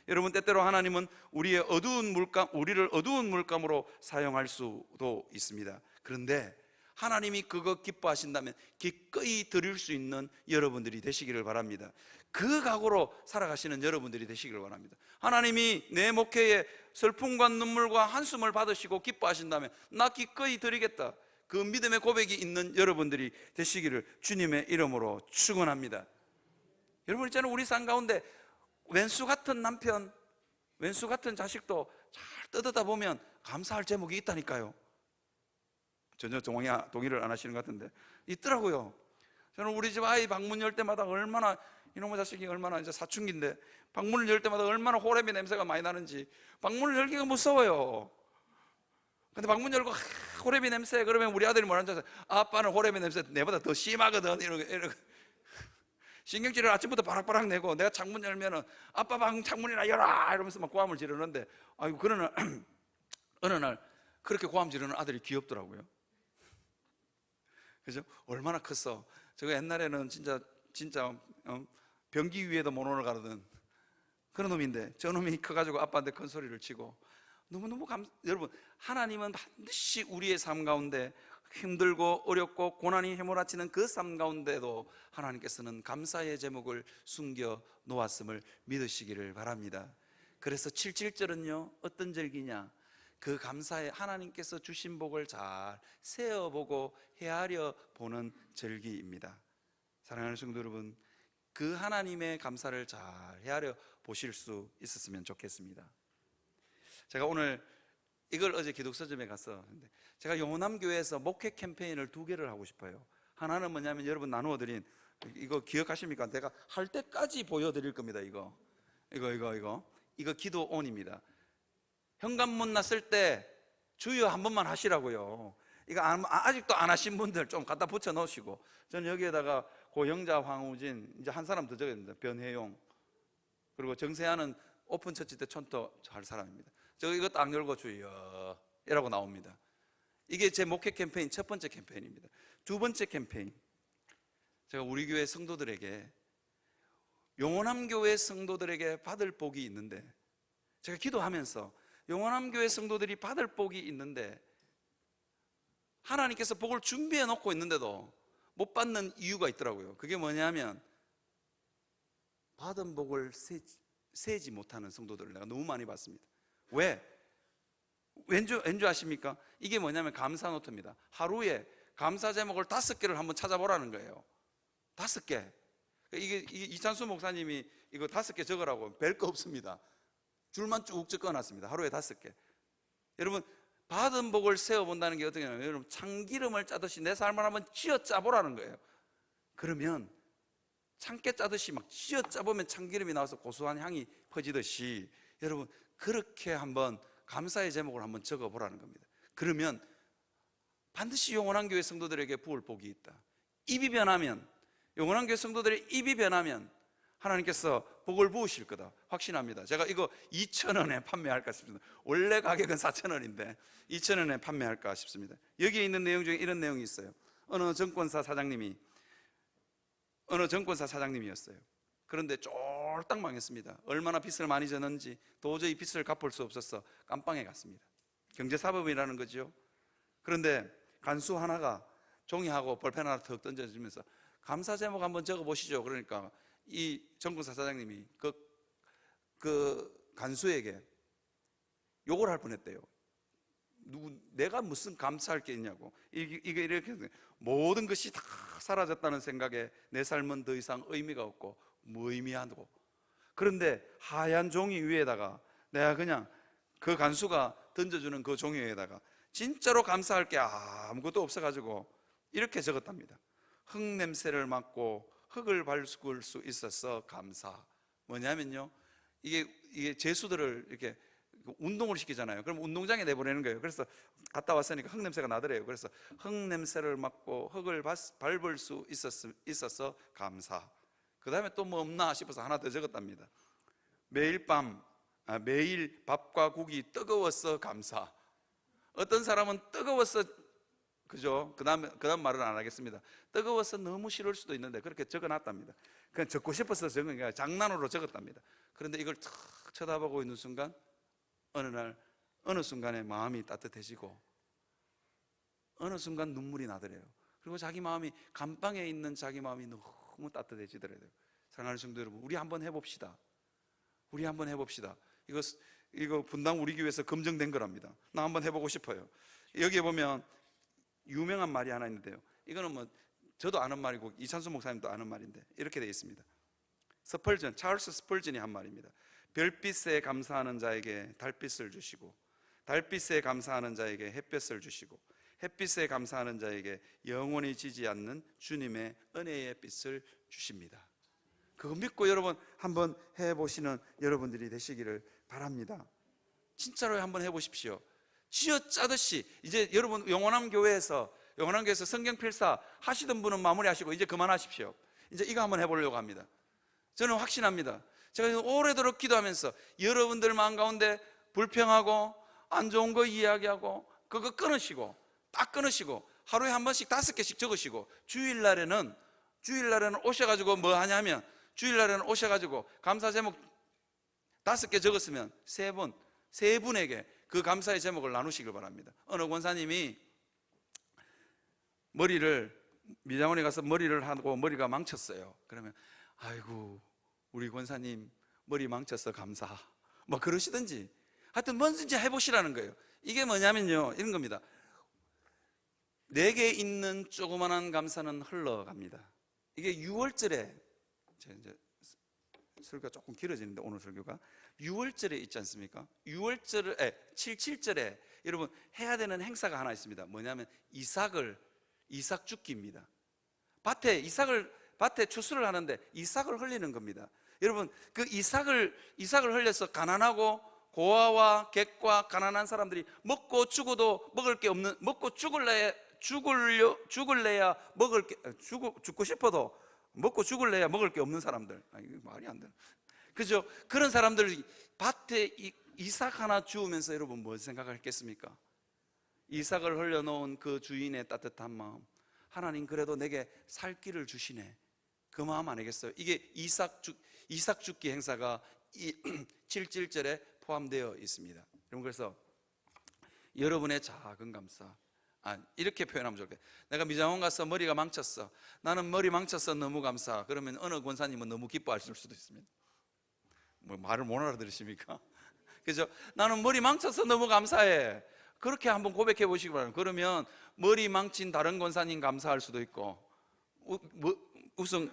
여러분 때때로 하나님은 우리를 어두운 물감으로 사용할 수도 있습니다. 그런데 하나님이 그거 기뻐하신다면 기꺼이 드릴 수 있는 여러분들이 되시기를 바랍니다. 그 각오로 살아가시는 여러분들이 되시기를 바랍니다. 하나님이 내 목회에 슬픔과 눈물과 한숨을 받으시고 기뻐하신다면 나 기꺼이 드리겠다, 그 믿음의 고백이 있는 여러분들이 되시기를 주님의 이름으로 축원합니다. 여러분 있잖아요, 우리 삶 가운데 왼수 같은 남편, 왼수 같은 자식도 잘 뜯어다 보면 감사할 제목이 있다니까요. 전혀 동의를 안 하시는 것 같은데 있더라고요. 저는 우리 집 아이 방문 열 때마다 얼마나, 이놈의 자식이 얼마나, 이제 사춘기인데 방문을 열 때마다 얼마나 호레미 냄새가 많이 나는지 방문을 열기가 무서워요. 근데 방문 열고 호레미 냄새 그러면 우리 아들이 뭐라는 줄 아세요? 아빠는 호레미 냄새 내보다 더 심하거든 이러고 신경질을 아침부터 바락바락 내고, 내가 창문 열면은 아빠 방 창문이나 열어 이러면서 막 고함을 지르는데, 아이고 그러나 어느 날 그렇게 고함 지르는 아들이 귀엽더라고요. 그죠? 얼마나 컸어. 제가 옛날에는 진짜 변기 위에도 못 올라가던 그런 놈인데 저 놈이 커가지고 아빠한테 큰 소리를 치고, 너무너무 여러분 하나님은 반드시 우리의 삶 가운데 힘들고 어렵고 고난이 휘몰아치는 그 삶 가운데도 하나님께서는 감사의 제목을 숨겨 놓았음을 믿으시기를 바랍니다. 그래서 77절은요 어떤 절기냐, 그 감사에 하나님께서 주신 복을 잘 세어보고 헤아려 보는 절기입니다. 사랑하는 성도 여러분, 그 하나님의 감사를 잘 헤아려 보실 수 있었으면 좋겠습니다. 제가 오늘 이걸 어제 기독서점에 가서, 제가 영호남교회에서 목회 캠페인을 2개를 하고 싶어요. 하나는 뭐냐면 여러분 나누어드린, 이거 기억하십니까? 내가 할 때까지 보여드릴 겁니다. 이거 기도온입니다. 현관문 났을 때 주여 한 번만 하시라고요. 이거 아직도 안 하신 분들 좀 갖다 붙여 놓으시고, 저는 여기에다가 고영자, 황우진, 이제 한 사람 더 적었습니다. 변혜용, 그리고 정세아는 오픈처치 때 촌도 할 사람입니다. 저 이거 딱 열고 주여 이라고 나옵니다. 이게 제 목회 캠페인 첫 번째 캠페인입니다. 두 번째 캠페인, 제가 우리 교회 성도들에게, 영원함교회 성도들에게 받을 복이 있는데, 제가 기도하면서 영원함교회 성도들이 받을 복이 있는데 하나님께서 복을 준비해 놓고 있는데도 못 받는 이유가 있더라고요. 그게 뭐냐면 받은 복을 세지 못하는 성도들을 내가 너무 많이 봤습니다. 왜? 왠지 아십니까? 이게 뭐냐면 감사 노트입니다. 하루에 감사 제목을 5개를 한번 찾아보라는 거예요. 5개. 이게 이찬수 목사님이 이거 5개 적으라고, 별 거 없습니다. 줄만 쭉 적어놨습니다. 하루에 5개. 여러분 받은 복을 세어본다는 게 어떻게 하냐면, 여러분 참기름을 짜듯이 내 삶을 한번 쥐어 짜보라는 거예요. 그러면 참깨 짜듯이 막 쥐어 짜보면 참기름이 나와서 고소한 향이 퍼지듯이, 여러분 그렇게 한번 감사의 제목을 한번 적어보라는 겁니다. 그러면 반드시 영원한교회 성도들에게 부을 복이 있다. 입이 변하면, 영원한교회 성도들의 입이 변하면 하나님께서 복을 부으실 거다 확신합니다. 제가 이거 2,000원에 판매할까 싶습니다. 원래 가격은 4,000원인데 2,000원에 판매할까 싶습니다. 여기에 있는 내용 중에 이런 내용이 있어요. 어느 정권사 사장님이었어요. 그런데 쫄딱 망했습니다. 얼마나 빚을 많이 졌는지 도저히 빚을 갚을 수 없어서 깜빵에 갔습니다. 경제사범이라는 거죠. 그런데 간수 하나가 종이하고 볼펜 하나 턱 던져주면서 감사 제목 한번 적어보시죠. 그러니까 이 정권사 사장님이 그 간수에게 욕을 할 뻔했대요. 내가 무슨 감사할 게 있냐고. 이게 이렇게 모든 것이 다 사라졌다는 생각에 내 삶은 더 이상 의미가 없고 무의미하고. 그런데 하얀 종이 위에다가 내가 그냥 그 간수가 던져주는 그 종이 위에다가 진짜로 감사할 게 아무것도 없어가지고 이렇게 적었답니다. 흙 냄새를 맡고 흙을 밟을 수 있어서 감사. 뭐냐면요, 이게 제수들을 이렇게 운동을 시키잖아요. 그럼 운동장에 내보내는 거예요. 그래서 갔다 왔으니까 흙 냄새가 나더래요. 그래서 흙 냄새를 맡고 흙을 밟을 수 있어서 감사. 그 다음에 또 뭐 없나 싶어서 하나 더 적었답니다. 매일 밥과 국이 뜨거워서 감사. 어떤 사람은 뜨거워서, 그죠? 그 다음 말은 안 하겠습니다. 뜨거워서 너무 싫을 수도 있는데 그렇게 적어놨답니다. 그냥 적고 싶어서 적은 게 아니라 장난으로 적었답니다. 그런데 이걸 탁 쳐다보고 있는 순간 어느 날 어느 순간에 마음이 따뜻해지고 어느 순간 눈물이 나더래요. 그리고 자기 마음이, 감방에 있는 자기 마음이 너무 따뜻해지더래요. 사랑하는 성도 여러분, 우리 한번 해봅시다. 우리 한번 해봅시다. 이거 분당 우리 교회에서 검증된 거랍니다. 나 한번 해보고 싶어요. 여기에 보면 유명한 말이 하나 있는데요. 이거는 뭐 저도 아는 말이고 이찬수 목사님도 아는 말인데 이렇게 되어 있습니다. 찰스 스펄전이 한 말입니다. 별빛에 감사하는 자에게 달빛을 주시고, 달빛에 감사하는 자에게 햇볕을 주시고, 햇빛에 감사하는 자에게 영원히 지지 않는 주님의 은혜의 빛을 주십니다. 그거 믿고 여러분 한번 해보시는 여러분들이 되시기를 바랍니다. 진짜로 한번 해보십시오. 쥐어짜듯이. 이제 여러분 영원한 교회에서 성경 필사 하시던 분은 마무리하시고 이제 그만하십시오. 이제 이거 한번 해보려고 합니다. 저는 확신합니다. 제가 오래도록 기도하면서 여러분들 마음 가운데 불평하고 안 좋은 거 이야기하고 그거 끊으시고, 딱 끊으시고 하루에 한 번씩 5개씩 적으시고, 주일날에는 오셔가지고 뭐 하냐면, 주일날에는 오셔가지고 감사 제목 5개 적었으면 세 분에게 그 감사의 제목을 나누시길 바랍니다. 어느 권사님이 미장원에 가서 머리를 하고 머리가 망쳤어요. 그러면 아이고 우리 권사님 머리 망쳐서 감사, 뭐 그러시든지 하여튼 뭐든지 해보시라는 거예요. 이게 뭐냐면요, 이런 겁니다. 내게 있는 조그만한 감사는 흘러갑니다. 이게 6월절에, 이제 설교가 조금 길어지는데 오늘 설교가 6월절에 있지 않습니까? 7절에 여러분 해야 되는 행사가 하나 있습니다. 뭐냐면 이삭 죽기입니다. 밭에 추수를 하는데 이삭을 흘리는 겁니다. 여러분 그 이삭을 흘려서 가난하고 고아와 객과 가난한 사람들이 먹고 죽어도 먹을 게 없는, 죽고 싶어도 먹고 죽을래야 먹을 게 없는 사람들. 이거 말이 안 되나? 그죠? 그런 사람들 밭에 이삭 하나 주우면서 여러분 뭐 생각하겠습니까? 이삭을 흘려놓은 그 주인의 따뜻한 마음, 하나님 그래도 내게 살 길을 주시네, 그 마음 아니겠어요? 이게 이삭 죽기 행사가 이 7절에 포함되어 있습니다. 여러분 그래서 여러분의 작은 감사, 이렇게 표현하면 좋겠어요. 내가 미장원 가서 머리가 망쳤어. 나는 머리 망쳤어 너무 감사. 그러면 어느 권사님은 너무 기뻐하실 수도 있습니다. 뭐 말을 못 알아들으십니까? 그죠? 나는 머리 망쳤어 너무 감사해. 그렇게 한번 고백해 보시기 바랍니다. 그러면 머리 망친 다른 권사님 감사할 수도 있고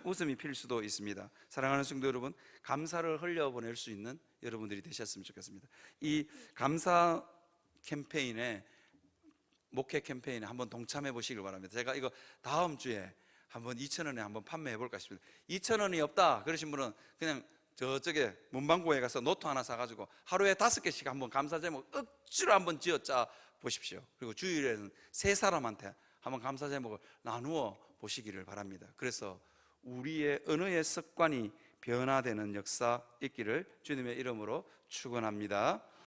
웃음이 필 수도 있습니다. 사랑하는 성도 여러분, 감사를 흘려보낼 수 있는 여러분들이 되셨으면 좋겠습니다. 이 감사 캠페인에, 목회 캠페인에 한번 동참해 보시길 바랍니다. 제가 이거 다음 주에 한번 2,000원에 한번 판매해 볼까 싶습니다. 2,000원이 없다 그러신 분은 그냥 저쪽에 문방구에 가서 노트 하나 사가지고 하루에 5개씩 한번 감사 제목 억지로 한번 지어짜 보십시오. 그리고 주일에는 3사람한테 한번 감사 제목을 나누어 보시기를 바랍니다. 그래서 우리의 언어의 습관이 변화되는 역사 있기를 주님의 이름으로 축원합니다.